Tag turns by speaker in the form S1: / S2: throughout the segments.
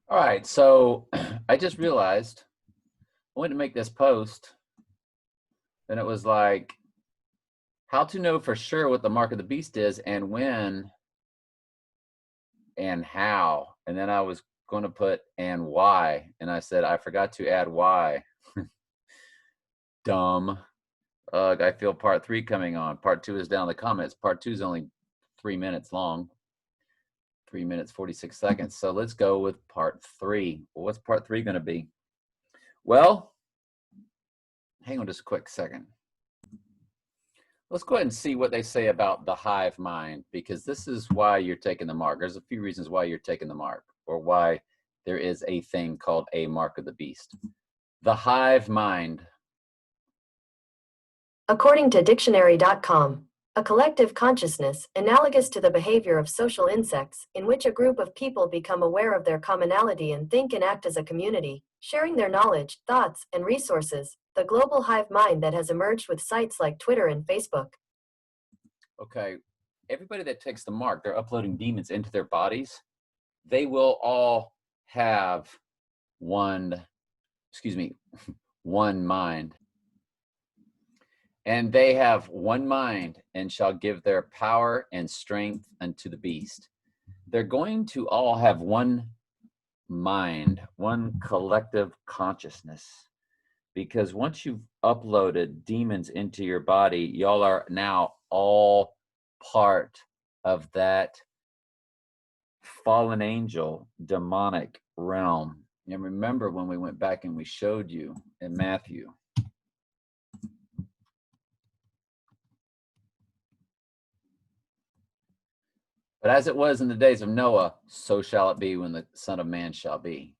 S1: All right, so I just realized I went to make this post, and it was like, how to know for sure what the mark of the beast is and when and how. And then I was going to put and why, and I said I forgot to add why. Dumb. I feel part 3 coming on. Part 2 is down in the comments. Part 2 is only 3 minutes long. 3 minutes 46 seconds. So let's go with part 3. Well, what's part 3 going to be? Well, hang on just a quick second. Let's go ahead and see what they say about the hive mind, because this is why you're taking the mark. There's a few reasons why you're taking the mark, or why there is a thing called a mark of the beast. The hive mind.
S2: According to dictionary.com, a collective consciousness analogous to the behavior of social insects, in which a group of people become aware of their commonality and think and act as a community, sharing their knowledge, thoughts, and resources, the global hive mind that has emerged with sites like Twitter and Facebook.
S1: Okay, everybody that takes the mark, they're uploading demons into their bodies. They will all have one mind. And they have one mind, and shall give their power and strength unto the beast. They're going to all have one mind, one collective consciousness. Because once you've uploaded demons into your body, y'all are now all part of that fallen angel demonic realm. And remember when we went back and we showed you in Matthew, but as it was in the days of Noah, so shall it be when the Son of Man shall be.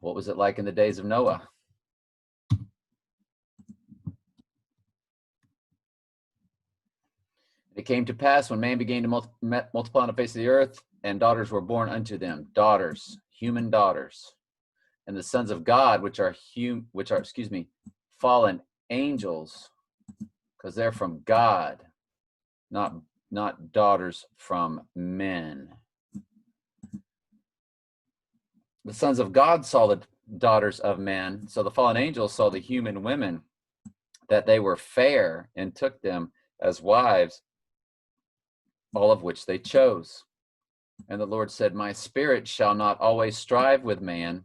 S1: What was it like in the days of Noah? It came to pass when man began to multiply on the face of the earth, and daughters were born unto them, daughters, human daughters, and the sons of God, which are fallen angels, because they're from God, not daughters from men. The sons of God saw the daughters of men, so the fallen angels saw the human women, that they were fair, and took them as wives, all of which they chose. And the Lord said, my spirit shall not always strive with man,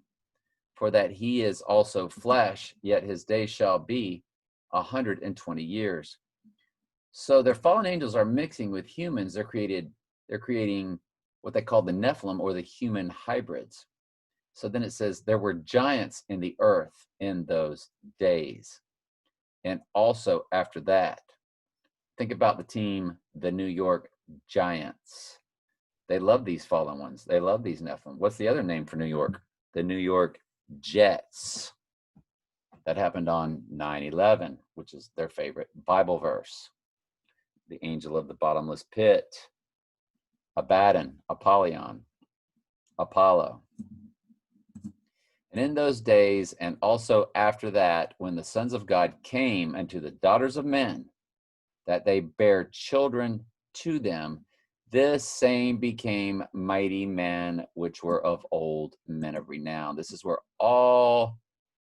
S1: for that he is also flesh, yet his days shall be 120 years. So their fallen angels are mixing with humans. They're creating what they call the Nephilim, or the human hybrids. So then it says there were giants in the earth in those days. And also after that, think about the team, the New York Giants. They love these fallen ones. They love these Nephilim. What's the other name for New York? The New York Jets. That happened on 9/11, which is their favorite Bible verse. The angel of the bottomless pit. Abaddon, Apollyon, Apollo. And in those days, and also after that, when the sons of God came unto the daughters of men, that they bare children to them, this same became mighty men, which were of old, men of renown. This is where all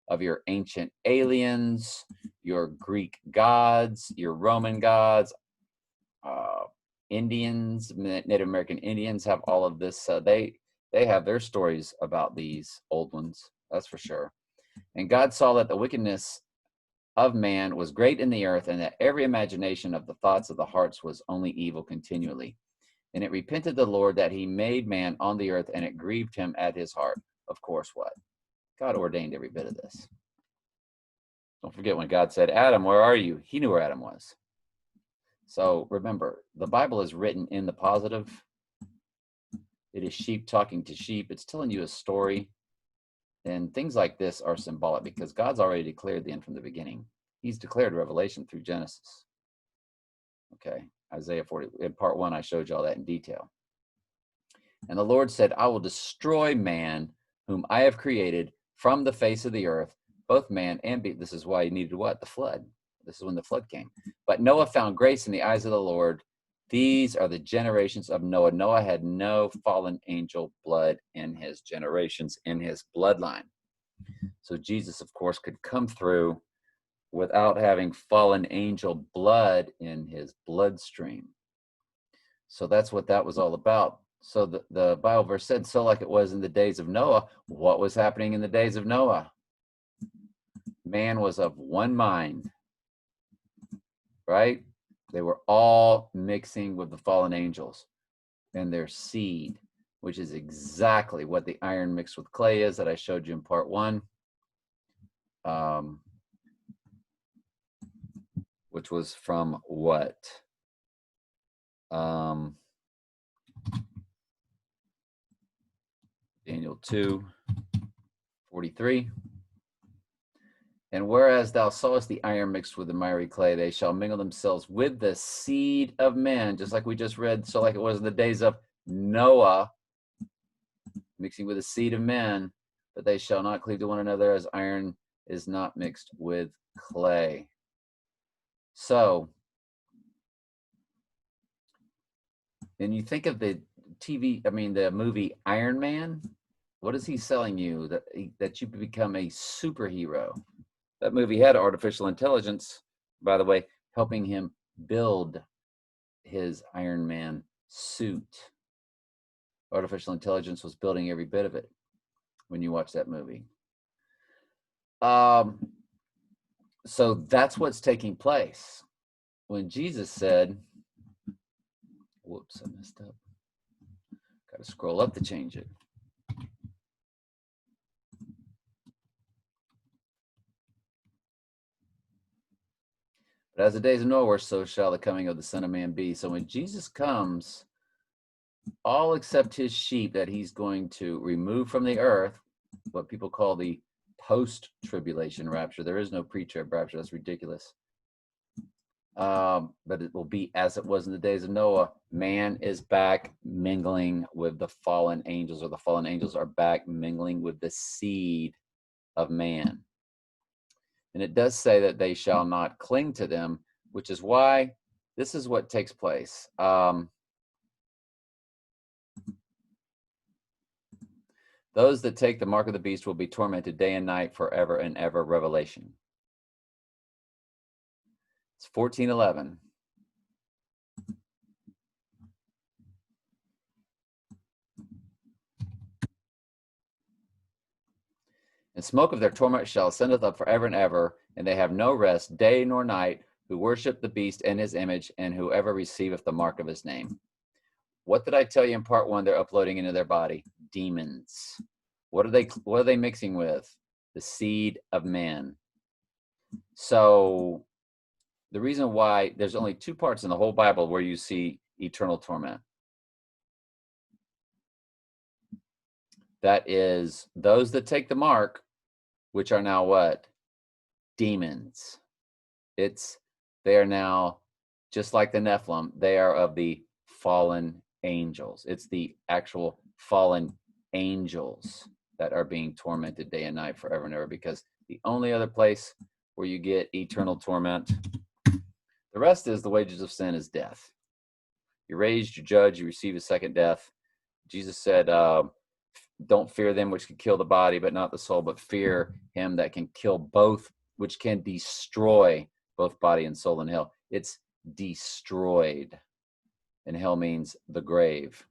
S1: of your ancient aliens, your Greek gods, your Roman gods, Indians, Native American Indians have all of this. They have their stories about these old ones, that's for sure. And God saw that the wickedness of man was great in the earth, and that every imagination of the thoughts of the hearts was only evil continually. And it repented the Lord that he made man on the earth, and it grieved him at his heart. Of course, what? God ordained every bit of this. Don't forget when God said, Adam, where are you? He knew where Adam was. So remember, the Bible is written in the positive. It is sheep talking to sheep. It's telling you a story. And things like this are symbolic, because God's already declared the end from the beginning. He's declared Revelation through Genesis. Okay, Isaiah 40. In part 1, I showed you all that in detail. And the Lord said, I will destroy man, whom I have created from the face of the earth, both man and beast. This is why he needed what? The flood. This is when the flood came. But Noah found grace in the eyes of the Lord. These are the generations of Noah. Noah had no fallen angel blood in his generations, in his bloodline. So Jesus, of course, could come through without having fallen angel blood in his bloodstream. So that's what that was all about. So the Bible verse said, so like it was in the days of Noah. What was happening in the days of Noah? Man was of one mind, right? They were all mixing with the fallen angels and their seed, which is exactly what the iron mixed with clay is that I showed you in part 1. Which was from what? Daniel 2:43. And whereas thou sawest the iron mixed with the miry clay, they shall mingle themselves with the seed of men, just like we just read, so like it was in the days of Noah, mixing with the seed of men, but they shall not cleave to one another as iron is not mixed with clay. So, and you think of the movie Iron Man, what is he selling you? That you become a superhero. That movie had artificial intelligence, by the way, helping him build his Iron Man suit. Artificial intelligence was building every bit of it when you watch that movie. So that's what's taking place. When Jesus said, whoops, I messed up. Got to scroll up to change it. But as the days of Noah were, so shall the coming of the Son of Man be. So when Jesus comes, all except his sheep that he's going to remove from the earth, what people call the post-tribulation rapture. There is no pre-trib rapture. That's ridiculous. But it will be as it was in the days of Noah. Man is back mingling with the fallen angels, or the fallen angels are back mingling with the seed of man. And it does say that they shall not cling to them, which is why this is what takes place. Those that take the mark of the beast will be tormented day and night forever and ever. Revelation. It's 14:11. And smoke of their torment shall ascendeth up forever and ever, and they have no rest day nor night, who worship the beast and his image, and whoever receiveth the mark of his name. What did I tell you in part 1? They're uploading into their body demons. What are they mixing with? The seed of man. So the reason why there's only 2 parts in the whole Bible where you see eternal torment. That is those that take the mark, which are now what? Demons. They are now just like the Nephilim. They are of the fallen angels. It's the actual fallen angels that are being tormented day and night forever and ever, because the only other place where you get eternal torment, the rest is the wages of sin is death. You're raised, you judge, you receive a second death. Jesus said, don't fear them which can kill the body, but not the soul, but fear him that can kill both, which can destroy both body and soul in hell. It's destroyed. And hell means the grave.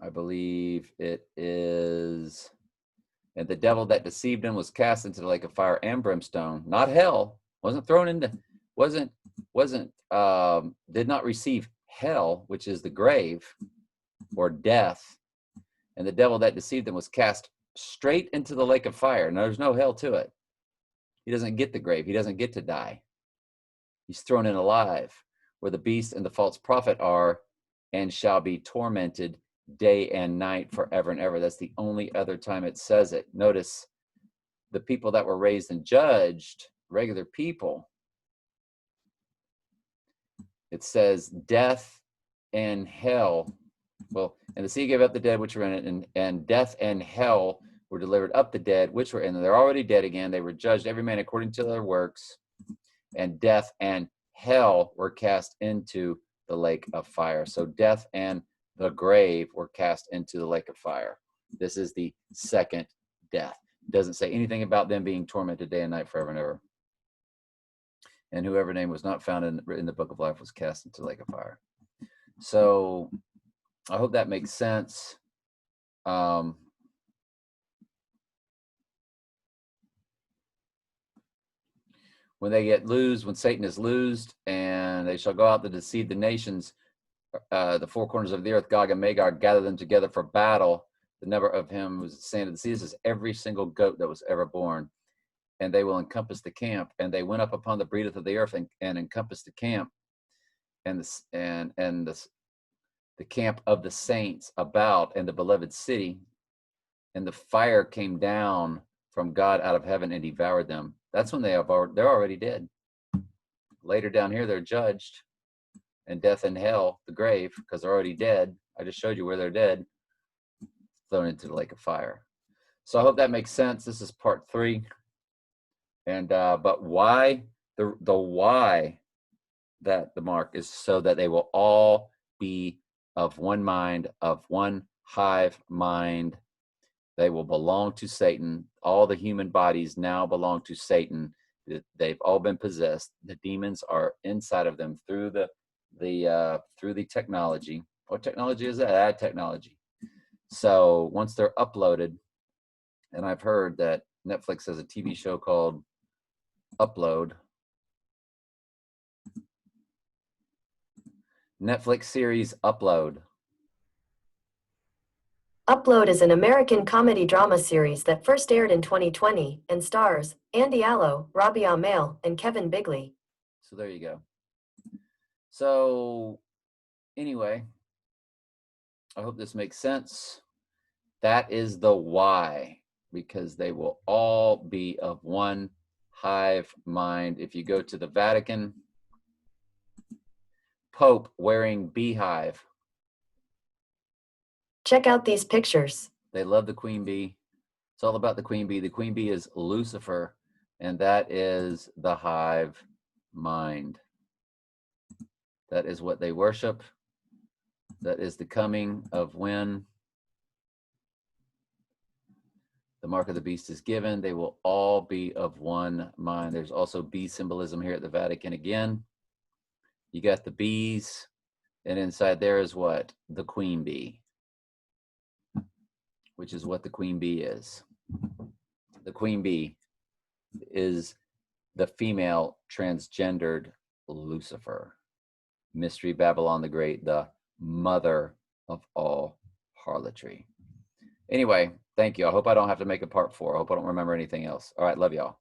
S1: I believe it is, and the devil that deceived him was cast into the lake of fire and brimstone, not hell, did not receive hell, which is the grave or death. And the devil that deceived him was cast straight into the lake of fire. And there's no hell to it. He doesn't get the grave. He doesn't get to die. He's thrown in alive, where the beast and the false prophet are, and shall be tormented day and night forever and ever. That's the only other time it says it. Notice the people that were raised and judged, regular people, it says death and hell. Well, and the sea gave up the dead which were in it, and death and hell were delivered up the dead, which were in them. They're already dead again. They were judged, every man according to their works. And death and hell were cast into the lake of fire. So death and the grave were cast into the lake of fire. This is the second death. It doesn't say anything about them being tormented day and night forever and ever. And whoever name was not found in the book of life was cast into the lake of fire. So I hope that makes sense. When they get loosed, when Satan is loosed, and they shall go out to deceive the nations, the four corners of the earth, Gog and Magog, gather them together for battle. The number of him was the sand of the sea. This is every single goat that was ever born. And they will encompass the camp. And they went up upon the breadth of the earth and encompassed the camp, and the camp of the saints about, and the beloved city. And the fire came down from God out of heaven and devoured them. That's when they're already dead. Later down here, they're judged, and death and hell, the grave, because they're already dead. I just showed you where they're dead, thrown into the lake of fire. So I hope that makes sense. This is part 3. And but why the why that the mark is so that they will all be of one mind, of one hive mind. They will belong to Satan. All the human bodies now belong to Satan. They've all been possessed. The demons are inside of them through the technology. What technology is that? Ad technology. So once they're uploaded, and I've heard that Netflix has a TV show called Upload. Netflix series Upload.
S2: Upload is an American comedy drama series that first aired in 2020 and stars Andy Allo, Robbie Amell, and Kevin Bigley.
S1: So there you go. So anyway, I hope this makes sense. That is the why, because they will all be of one hive mind. If you go to the Vatican, Pope wearing beehive.
S2: Check out these pictures.
S1: They love the queen bee. It's all about the queen bee. The queen bee is Lucifer, and that is the hive mind. That is what they worship. That is the coming of when the mark of the beast is given. They will all be of one mind. There's also bee symbolism here at the Vatican again. You got the bees, and inside there is what? The queen bee, which is what the queen bee is. The queen bee is the female transgendered Lucifer. Mystery Babylon the Great, the mother of all harlotry. Anyway, thank you. I hope I don't have to make a part 4. I hope I don't remember anything else. All right, love y'all.